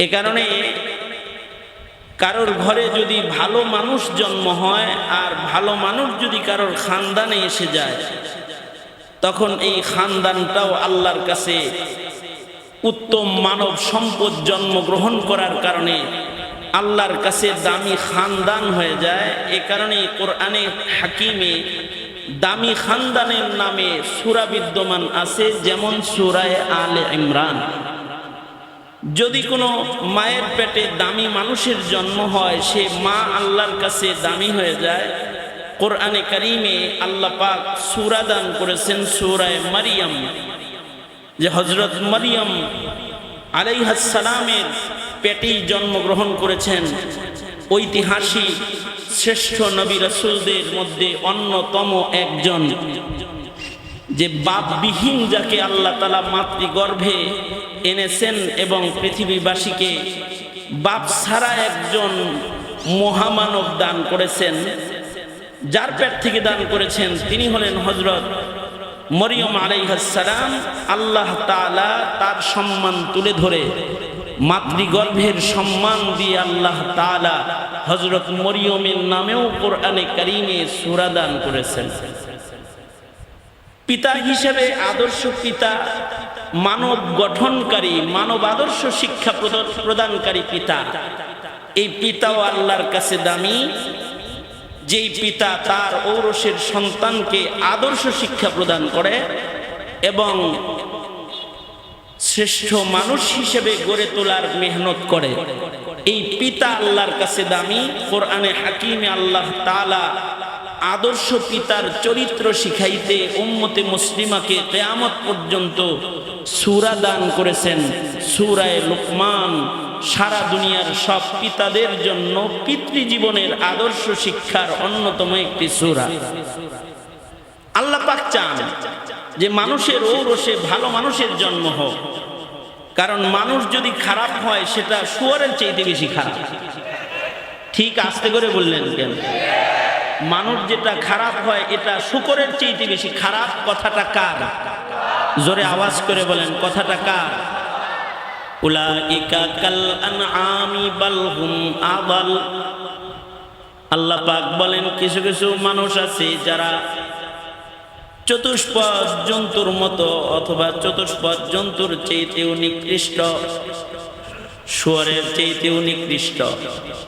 এ কারণে কারোর ঘরে যদি ভালো মানুষ জন্ম হয় আর ভালো মানুষ যদি কারোর খানদানে এসে যায়, তখন এই খানদানটাও আল্লাহর কাছে উত্তম মানব সম্পদ জন্মগ্রহণ করার কারণে আল্লাহর কাছে দামি খানদান হয়ে যায়। এ কারণে কোরআনে হাকিমে দামি খানদানের নামে সূরা বিদ্যমান আছে, যেমন সূরায়ে আলে ইমরান। যদি কোনো মায়ের পেটে দামি মানুষের জন্ম হয়, সে মা আল্লাহর কাছে দামি হয়ে যায়। কোরআনে কারিমে আল্লাহ পাক সূরা দান করেছেন সূরায়ে মারিয়াম, যে হযরত মারিয়াম আলাইহিস সালামের পেটেই জন্মগ্রহণ করেছেন। ঐতিহাসিক শ্রেষ্ঠ নবী রাসূলদের মধ্যে অন্যতম একজন, যে বাপবিহীন যাকে আল্লাহ তাআলা মাতৃগর্ভে এনেছেন এবং পৃথিবীবাসীকে বাপ ছাড়া একজন মহামানব দান করেছেন, যার পেট থেকে দান করেছেন তিনি হলেন হযরত মরিয়ম আলাইহিস সালাম। আল্লাহ তাআলা তার সম্মান তুলে ধরে মাতৃগর্ভের সম্মান দিয়ে আল্লাহ তাআলা হযরত মরিয়মের নামেও কোরআনে কারিমে সূরা দান করেছেন। পিতা হিসেবে আদর্শ পিতা, মানব গঠনকারী, মানব আদর্শ শিক্ষা প্রদানকারী পিতা। এই পিতাও আল্লাহর কাছে দামি, যেই পিতা তার ঔরসের সন্তানকে আদর্শ শিক্ষা প্রদান করে এবং শ্রেষ্ঠ মানুষ হিসেবে গড়ে তোলার মেহনত করে, এই পিতা আল্লাহর কাছে দামি। কোরআনে হাকিমে আল্লাহ তাআলা আদর্শ পিতার চরিত্র শিখাইতে উম্মতে মুসলিমাকে কিয়ামত পর্যন্ত সূরা দান করেছেন সূরায়ে লুকমান। সারা দুনিয়ার সব পিতাদের জন্য পিতৃজীবনের আদর্শ শিক্ষার অন্যতম একটি সূরা। আল্লাহ পাক চান যে মানুষের ঔরসে ভালো মানুষের জন্ম হোক, কারণ মানুষ যদি খারাপ হয় সেটা শুয়োরের চাইতে বেশি খারাপ। ঠিক আস্তে করে বললেন কেন? মানুষ যেটা খারাপ হয় এটা শূকরের চাইতে বেশি খারাপ। কথাটা কার? জোরে আওয়াজ করে বলেন, কথাটা কার? উলাইকা কাল আনআমি বাল হুম আদাল। আল্লাহ পাক বলেন কিছু কিছু মানুষ আছে যারা চতুষ্পদ জন্তুর মতো অথবা চতুষ্পদ জন্তুর চাইতেও নিকৃষ্ট, শুয়োরের চাইতেও নিকৃষ্ট।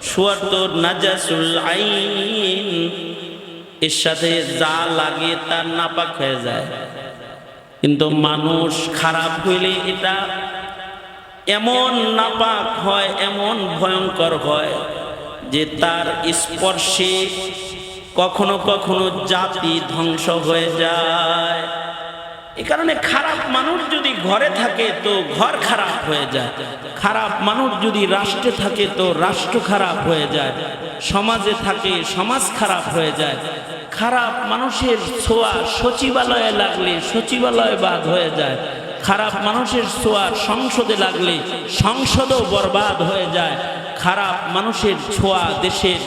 শুয়োর তো নাজাসুল আইন, এর সাথে যা লাগে তার নাপাক হয়ে যায়, কিন্তু মানুষ খারাপ হইলে এটা এমন নাপাক হয়, এমন ভয়ঙ্কর হয় যে তার স্পর্শে কখনো কখনো জাতি ধ্বংস হয়ে যায়। এই কারণে খারাপ মানুষ যদি ঘরে থাকে তো ঘর খারাপ হয়ে যায়, খারাপ মানুষ যদি রাষ্ট্রে থাকে তো রাষ্ট্র খারাপ হয়ে যায়, সমাজে থাকে সমাজ খারাপ হয়ে যায়। খারাপ মানুষের ছোঁয়া সচিবালয়ে লাগলে সচিবালয় বাদ হয়ে যায়, খারাপ মানুষের ছোঁয়া সংসদে লাগলে সংসদও বরবাদ হয়ে যায়। খারাপ মানুষের ছোঁয়া দেশের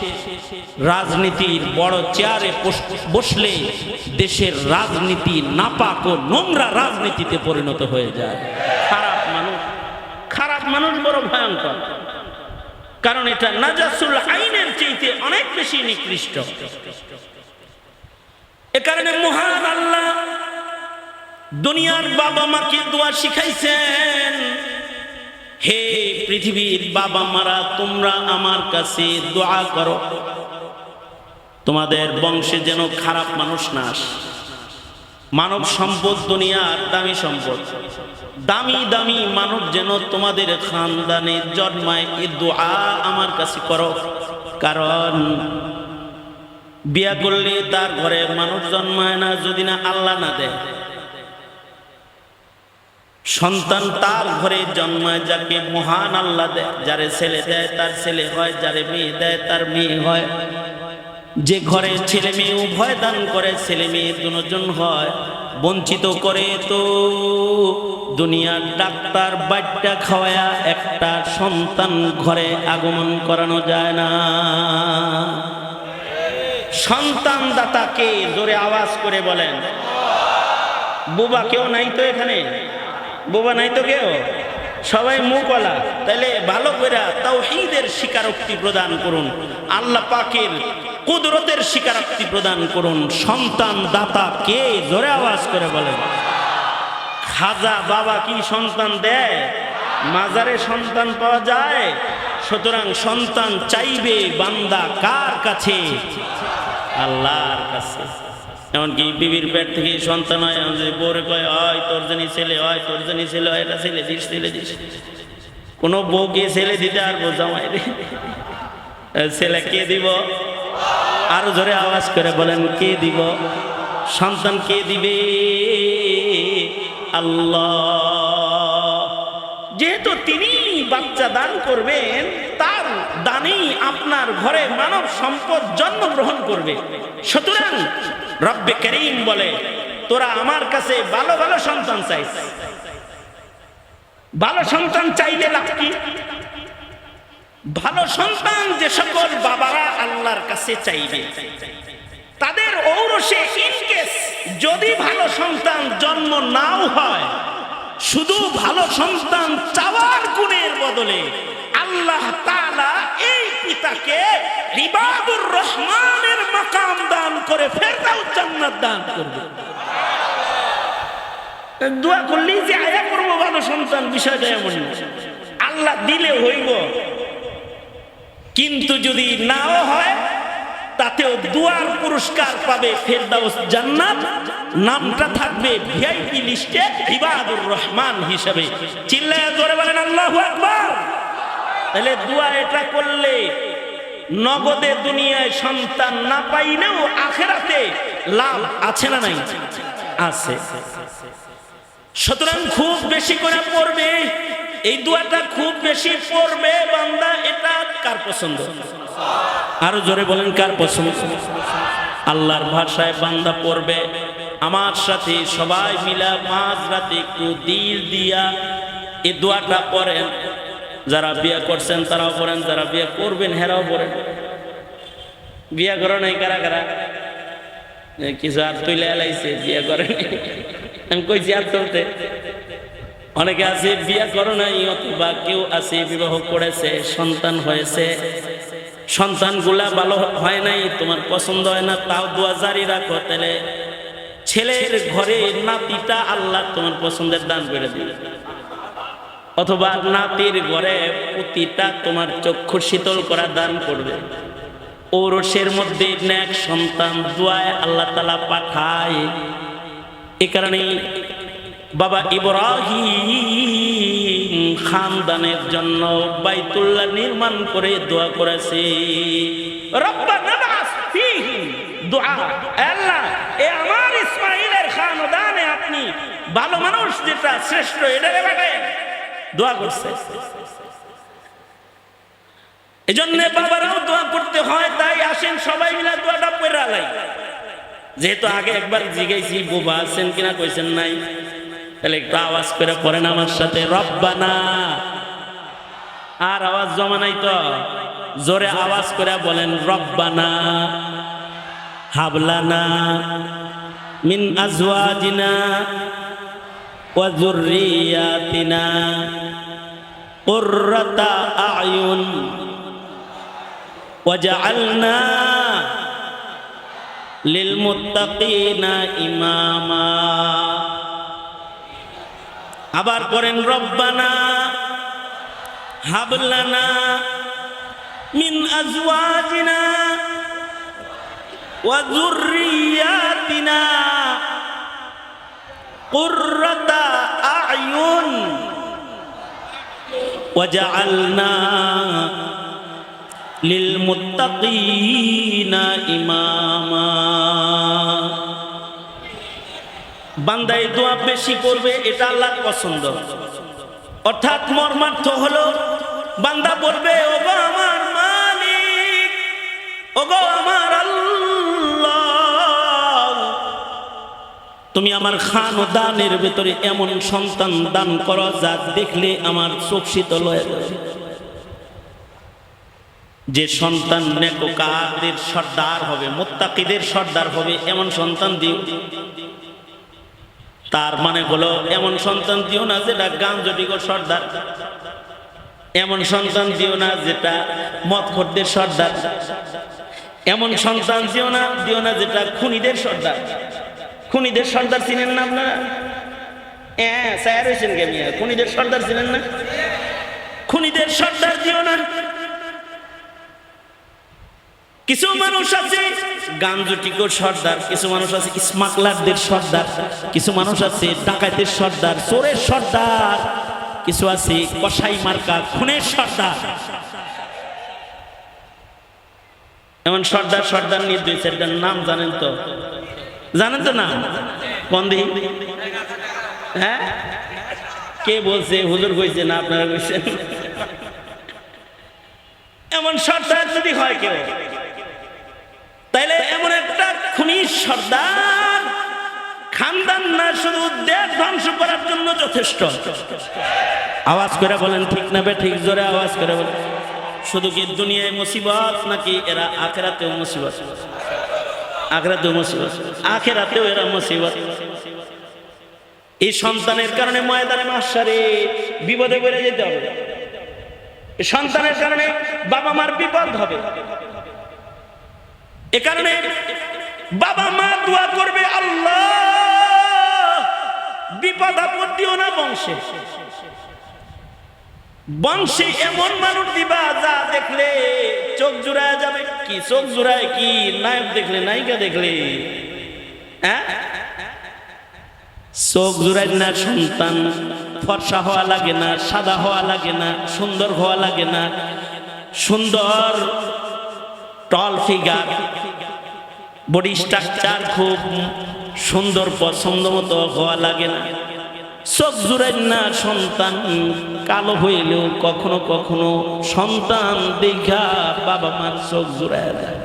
রাজনীতির বড় চেয়ারে বসলে দেশের রাজনীতি নাপাক ও নোংরা রাজনীতিতে পরিণত হয়ে যায়। খারাপ মানুষ বড় ভয়ঙ্কর, কারণ এটা নাজাসুল আইনের চাইতে অনেক বেশি নিকৃষ্ট। এ কারণে মহান আল্লাহ দুনিয়ার বাবা মাকে দোয়া শিখাইছেন, হে পৃথিবীর বাবা মারা, তোমরা আমার কাছে দোয়া করো তোমাদের বংশে যেন খারাপ মানুষ না আসে। মানব সম্পদ দুনিয়ার দামি সম্পদ, দামি দামি মানুষ যেন তোমাদের খানদানে জন্মায়, এই দোয়া আমার কাছে করো। কারণ বিয়া করলে তার ঘরে মানুষ জন্মায় না যদি না আল্লাহ না দেয়। সন্তান তার ঘরে জন্মায় যাকে মহান আল্লাহ দেয়, যারে ছেলে দেয় তার ছেলে হয়, যারে মেয়ে দেয় তার মেয়ে হয়। যে ঘরে ছেলে মেয়ে উভয় দান করে, ছেলে মেয়ে দুজন হয়। বঞ্চিত করে তো দুনিয়ার ডাক্তার বাচ্চা খাওয়ায়া একটা সন্তান ঘরে আগমন করানো যায় না। সন্তান দাতাকে জোরে আওয়াজ করে বলেন। বোবা কেউ নাই তো এখানে? বোবা নাই তো কেউ? সবাই মুখওয়ালা, তাহলে ভালো করে তাওহীদের স্বীকারোক্তি প্রদান করুন, আল্লাহ পাকের কুদরতের স্বীকারোক্তি প্রদান করুন। সন্তান দাতা কে? জোরে আওয়াজ করে বলেন। খাজা বাবা কি সন্তান দেয়? মাজারে সন্তান পাওয়া যায়? সুতরাং সন্তান চাইবে বান্দা কার কাছে? আল্লাহর কাছে। এমনকি বিবির পেট থেকে সন্তান হয়, বউরে কয় হয় তোর জানি ছেলে হয়, তোর জানি ছেলে হয়, এটা ছেলে দিস, ছেলে দিস। কোনো বউকে ছেলে দিতে আর বোঝামাই রে, ছেলে কে দিব? আরো জোরে আওয়াজ করে বলেন, কে দিব? সন্তান কে দিবে? আল্লাহ। যেহেতু তিনি বাচ্চা দান করবেন, তার দানেই আপনার ঘরে মানব সম্পদ জন্মগ্রহণ করবে। সুতরাং রব্বে করিম বলে, তোরা আমার কাছে ভালো ভালো সন্তান চাইছ। ভালো সন্তান চাইলে লাভ কি? ভালো সন্তান যে সকল বাবারা আল্লাহর কাছে চাইবে, তাদের ঔরসে ইনকেস যদি ভালো সন্তান জন্ম নাও হয়, শুধু ভালো সন্তান চাওয়ার গুণের বদলে আল্লাহ তাআলা এই পিতাকে ইবাদুর রহমানের মাকাম দান করে ফেরদাউস জান্নাত দান করবে। দোয়া করলেই যে আয়া করবো ভালো সন্তান, বিষয়টা এমন না। আল্লাহ দিলে হইব, কিন্তু যদি নাও হয় তাতেও দুয়ার পুরস্কার পাবে ফেরদাউস জান্নাত, নামটা থাকবে ভিআইপি লিস্টে ইবাদুর রহমান হিসেবে। চিল্লায়া জোরে বলেন আল্লাহু আকবার। তাহলে দোয়া এটা করলে নগদে দুনিয়ায় সন্তান না পাইলেও আখিরাতে লাভ আছে না নাই? আছে। সুতরাং খুব বেশি করে পড়বে এই দোয়াটা, খুব বেশি পড়বে বান্দা। এটা কার পছন্দ? আরো জোরে বলেন, কার পছন্দ? আল্লাহর ভাষায় বান্দা পড়বে। আমার সাথে সবাই মিলা মাঝ রাতে একটু দিল দিয়া এই দোয়াটা পড়েন। যারা বিয়ে করছেন তারাও পড়েন, যারা বিয়ে করবেন হেরাও পড়েন। বিয়ে করো নাই কারা কারা? কিছু আর তুলে এলাইছে, বিয়ে করেন। আমি কইছি আর তুলতে। অনেকে আছে বিয়ে করো নাই, অথবা কেউ আছে বিবাহ করেছে, সন্তান হয়েছে, সন্তানগুলা ভালো হয় নাই, তোমার পছন্দ হয় না, তাও দোয়া জারি রাখো। তাহলে ছেলের ঘরে নাতিটা আল্লাহ তোমার পছন্দের দান করে দিবে, অথবা নাতির ঘরে পুতিটা তোমার চক্ষু শীতল করা দান করবে। ঔরসের মধ্যে নেক সন্তান দোয়ায় আল্লাহ তাআলা পাঠায়। এ কারণেই বাবা ইব্রাহিম খানদানের জন্য বাইতুল্লাহ নির্মাণ করে দোয়া করেছে, রব্বানা বাস ফীহিম দুআ। আল্লাহ, এ আমার ইসমাঈলের খানদানে আপনি ভালো মানুষ যেটা শ্রেষ্ঠ এটারে পাঠায়। দোয়া করছে। এজন্য বাবারাও দোয়া করতে হয়। তাই আসেন সবাই মিলে দোয়াটা পড়ে আলাই। যেহেতু আগে একবার জিজ্ঞাসি বোবা আছেন কিনা, কইছেন নাই, তাহলে একটু আওয়াজ করে পড়েন আমার সাথে, রব্বানা। আর আওয়াজ জমা নাই তো, জোরে আওয়াজ করে বলেন, রব্বানা হাবলানা মিন আজওয়াজিনা ওয়া যুররিয়াতিনা কুররাতা আয়ুন ওয়াজআলনা লিল মুত্তাকিনা ইমামা। আবার করেন, রব্বানা হাবলানা মিন আজওয়াজিনা ওয়া যুররিয়াতিনা কুররাতা আয়ুন ওয়াজআলনা লিল মুত্তাকিনা ইমামা। বান্দা এই দোয়া বেশি করবে, এটা আল্লাহর পছন্দ। অর্থাৎ মর্মার্থ হলো বান্দা বলবে, ওগো আমার মালিক, ওগো আমার আল্লাহ, তুমি আমার খানদানের ভেতরে এমন সন্তান দান করো যা দেখলে আমার চোখ শীতল হয়ে যাবে। যে সন্তান নেককারদের সর্দার হবে, মুত্তাকিদের সর্দার হবে, এমন সন্তান দিও। তার মানে হলো এমন সন্তান দিও না যেটা গাঞ্জটিকর সর্দার, এমন সন্তান দিও না যেটা মদখোরদের সর্দার, এমন সন্তান দিও না যেটা খুনিদের সর্দার। খুনিদের সর্দার চিনেন না আপনারা? হ্যাঁ, স্যার হয়েছেন কে মিয়া? খুনিদের সর্দার চিনেন না? খুনিদের সর্দার দিও না। কিছু মানুষ আছে গাঞ্জটিকর সর্দার, কিছু মানুষ আছে স্মাগলারদের সর্দার, কিছু মানুষ আছে ডাকাতের সর্দার, চোরের সর্দার, কিছু আছে কসাই মার্কা খুনের সর্দার। এমন সর্দার নিয়ে দুই চারটার নাম জানেন তো? জানেন তো না? কোন দিন? হ্যাঁ, কে বলছে? হুজুর কইছে না আপনারা কইছেন? এমন সর্দার যদি হয় কেউ, তাইলে এমন একটা খুনি সর্দার খানদান না শুধু দেশ ধ্বংস করার জন্য যথেষ্ট। আওয়াজ করে বলেন ঠিক না বে ঠিক? জোরে আওয়াজ করে বলেন। শুধু কি দুনিয়ায় মুসিবত, নাকি এরা আখিরাতেও মুসিবত? আখিরাতেও মুসিবত, আখিরাতেও এরা মুসিবত। এই সন্তানের কারণে ময়দানে মাহশারে বিপদে পড়ে যেতে হবে। এই সন্তানের কারণে বাবা মার বিপদ হবে। এ কারণে বাবা মা দোয়া করবে, আল্লাহ বিপদ আপদ দিও না বংশে। বংশে এমন মানুষ দিবা যা দেখলে চোখ জুড়ায় যাবে। কি চোখ জুড়ায়? কি নায়ক দেখলে, নায়িকা দেখলে? হ্যাঁ, চোখ জুড়ায় না। সন্তান ফর্সা হওয়া লাগে না, সাদা হওয়া লাগে না, সুন্দর হওয়া লাগে না, সুন্দর টল ফিগার, বডি স্ট্রাকচার খুব সুন্দর পছন্দ মতো হওয়া লাগে না। চোখ জুড়ায় না। সন্তান কালো হইলেও কখনো কখনো সন্তান দেখা বাবা মার চোখ জুড়ায় দেয়।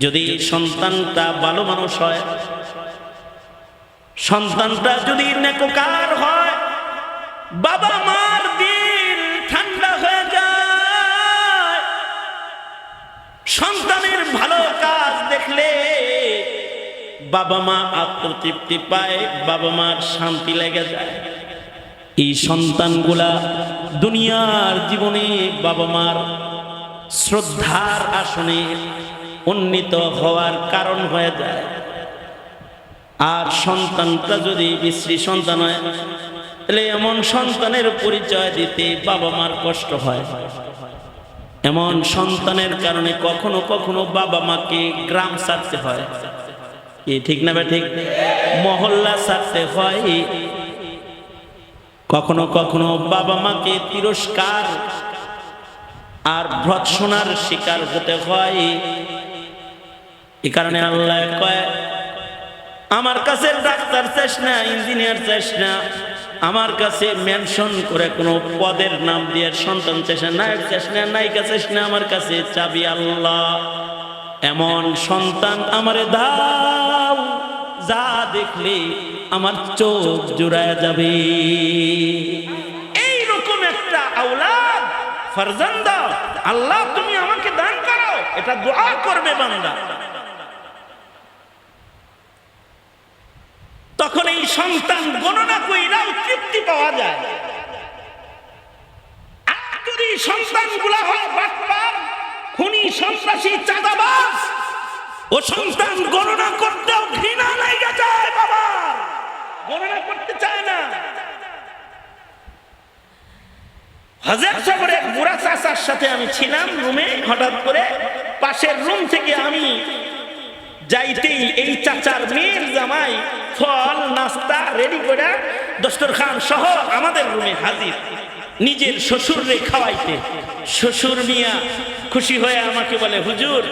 যদি সন্তানটা ভালো মানুষ হয়, সন্তানটা যদি নেককার হয়, বাবা মার দিল ঠান্ডা হয়ে যায়। সন্তানের ভালো কাজ দেখলে বাবা মা আত্মতৃপ্তি পায়, বাবা মার শান্তি লেগে যায়। এই সন্তানগুলা দুনিয়ার জীবনে বাবা মার শ্রদ্ধার আসনে উন্নীত হওয়ার কারণ হয়ে যায়। আর সন্তানটা যদি বিশ্রী সন্তান হয়, তাহলে এমন সন্তানের পরিচয় দিতে বাবা মার কষ্ট হয়। এমন সন্তানের কারণে কখনো কখনো বাবা মাকে গ্রাম ছাড়তে হয়। কি ঠিক না? ঠিক। মহল্লা ছাড়তে হয়। কখনো কখনো বাবা মাকে তিরস্কার আর ভর্ৎসনার শিকার হতে হয়। এ কারণে আল্লাহ কয়, আমার কাছে ডাক্তার চাস না, ইঞ্জিনিয়ার চাস না, আমার কাছে মেনশন করে কোনো পদের নাম দিয়ে সন্তান চাস না, নায়ক চাস না, নায়িকা চাস না, আমার কাছে চাবি আল্লাহ। এমন সন্তান আমারে দাও যা দেখলে আমার চোখ জুড়ায় যাবে। এইরকম একটা আওলাদ ফরজান্দ আল্লাহ তুমি আমাকে দান করো, এটা দোয়া করবে বান্দা। তখন এই সন্তান গণনা কইরাও তৃপ্তি পাওয়া যায়। আর যদি সন্তানগুলা হয় বাটপার, খুনি, সন্ত্রাসী, চাঁদাবাজ, ও সন্তান গণনা করতেও ঘৃণা লাগা যায়। বাবা গণনা করতে চায় না। হাজার সফরে এক বুড়া চাচার সাথে আমি ছিলাম রুমে। হঠাৎ করে পাশের রুম থেকে আমি যাইতেই এই চাচার মেয়ের জামাই ফল নাস্তা রেডি করে দস্তরখান সহ আমাদের রুমে হাজির, নিজের শ্বশুর রে খাওয়াইতে। শ্বশুর মিয়া খুশি হয়ে আমাকে বলে, হুজুর